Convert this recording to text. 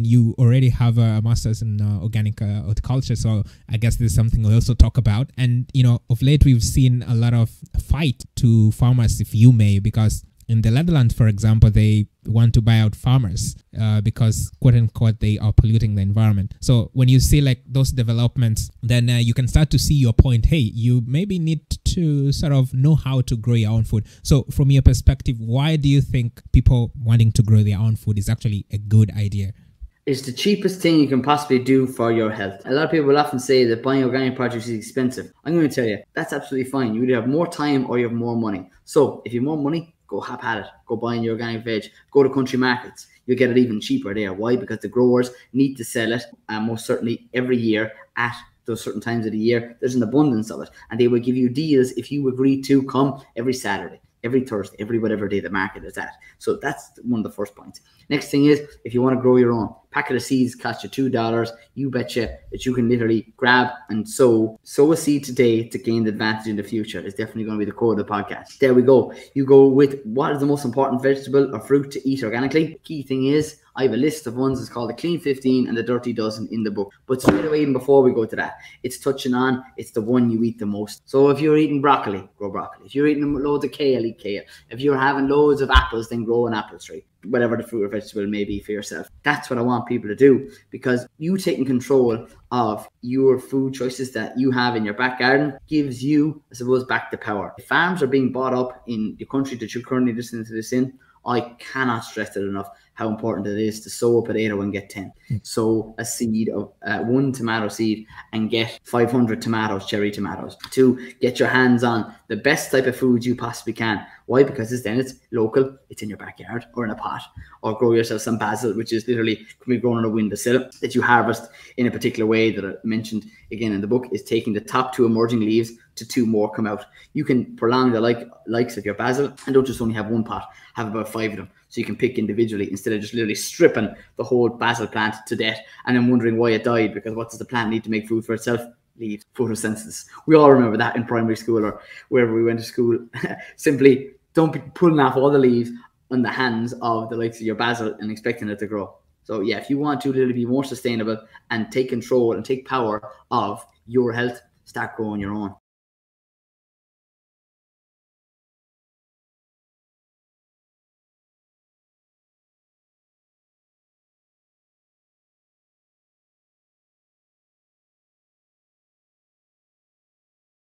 you already have a master's in organic horticulture, so I guess this is something we also talk about. And of late we've seen a lot of fight to farmers, if you may, because in the Netherlands, for example, they want to buy out farmers because, quote unquote, they are polluting the environment. So when you see like those developments, then you can start to see your point. Hey, you maybe need to sort of know how to grow your own food. So from your perspective, why do you think people wanting to grow their own food is actually a good idea? It's the cheapest thing you can possibly do for your health. A lot of people will often say that buying organic produce is expensive. I'm going to tell you, that's absolutely fine. You either have more time or you have more money. So if you have more money, go have at it. Go buy your organic veg. Go to country markets. You'll get it even cheaper there. Why? Because the growers need to sell it, and most certainly every year at those certain times of the year, there's an abundance of it. And they will give you deals if you agree to come every Saturday, every Thursday, every whatever day the market is at. So that's one of the first points. Next thing is, if you want to grow your own, packet of seeds cost you $2. You betcha that you can literally grab and sow a seed today to gain the advantage in the future. It's definitely going to be the core of the podcast. There we go. You go with what is the most important vegetable or fruit to eat organically. Key thing is, I have a list of ones. It's called the Clean 15 and the Dirty Dozen in the book. But straight away, even before we go to that, it's touching on, it's the one you eat the most. So if you're eating broccoli, grow broccoli. If you're eating loads of kale, eat kale. If you're having loads of apples, then grow an apple tree. Whatever the fruit or vegetable may be for yourself. That's what I want people to do, because you taking control of your food choices that you have in your back garden gives you, I suppose, back the power. If farms are being bought up in the country that you're currently listening to this in, I cannot stress it enough how important it is to sow a potato and get 10. Sow a seed of one tomato seed and get 500 tomatoes, cherry tomatoes. 2, get your hands on the best type of foods you possibly can. Why? Because it's local, it's in your backyard or in a pot, or grow yourself some basil, which is literally can be grown on a windowsill that you harvest in a particular way that I mentioned again in the book, is taking the top 2 emerging leaves to 2 more come out. You can prolong the likes of your basil, and don't just only have one pot, have about 5 of them. So you can pick individually instead of just literally stripping the whole basil plant to death and then wondering why it died, because what does the plant need to make food for itself? Leaves, photosynthesis. We all remember that in primary school or wherever we went to school. Simply don't be pulling off all the leaves on the hands of the likes of your basil and expecting it to grow. So yeah, if you want to literally be more sustainable and take control and take power of your health, start growing your own.